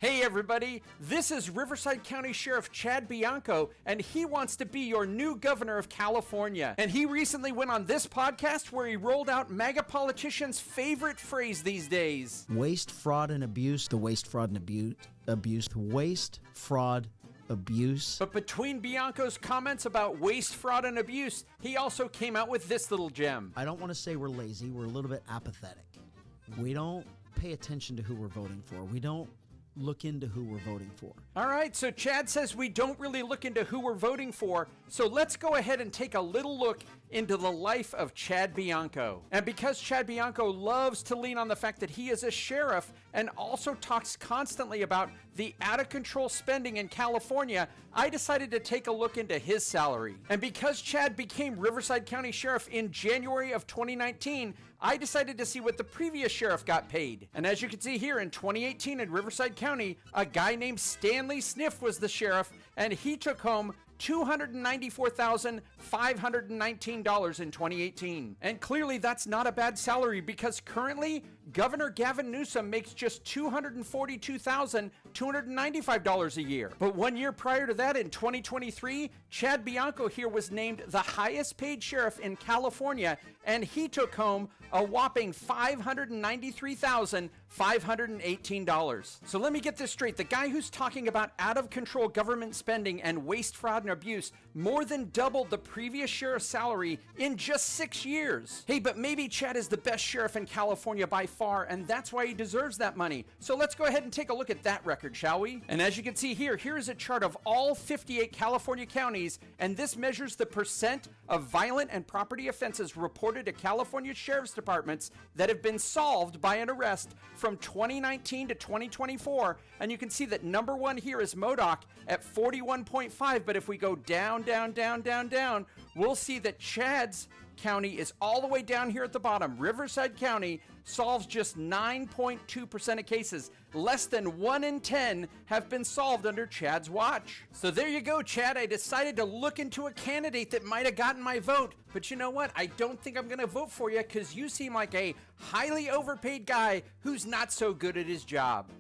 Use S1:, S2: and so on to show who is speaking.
S1: Hey everybody, this is Riverside County Sheriff Chad Bianco, and he wants to be your new governor of California. And he recently went on this podcast where he rolled out MAGA politicians' favorite phrase these days.
S2: Waste, fraud, and abuse. The waste, fraud, and abuse. Waste, fraud, abuse.
S1: But between Bianco's comments about waste, fraud, and abuse, he also came out with this little gem.
S2: I don't want to say we're lazy. We're a little bit apathetic. We don't pay attention to who we're voting for. We don't look into who we're voting for.
S1: All right, so Chad says we don't really look into who we're voting for, so let's go ahead and take a little look into the life of Chad Bianco. And because Chad Bianco loves to lean on the fact that he is a sheriff and also talks constantly about the out-of-control spending in California, I decided to take a look into his salary. And because Chad became Riverside County Sheriff in January of 2019, I decided to see what the previous sheriff got paid. And as you can see here, in 2018 in Riverside County, a guy named Stanley Sniff was the sheriff, and he took home $294,519 in 2018. And clearly that's not a bad salary, because currently Governor Gavin Newsom makes just $242,295 a year. But 1 year prior to that, in 2023, Chad Bianco here was named the highest paid sheriff in California, and he took home a whopping $593,518. So let me get this straight. The guy who's talking about out of control government spending and waste, fraud, and abuse more than doubled the previous sheriff's salary in just 6 years. Hey, but maybe Chad is the best sheriff in California by far, and that's why he deserves that money. So let's go ahead and take a look at that record, shall we? And as you can see here, here is a chart of all 58 California counties, and this measures the percent of violent and property offenses reported to California sheriff's departments that have been solved by an arrest from 2019 to 2024. And you can see that number one here is Modoc at 41.5, but if we go down, we'll see that Chad's county is all the way down here at the bottom. Riverside County solves just 9.2% of cases. Less than 1 in 10 have been solved under Chad's watch. So there you go, Chad. I decided to look into a candidate that might have gotten my vote. But you know what? I don't think I'm going to vote for you, because you seem like a highly overpaid guy who's not so good at his job.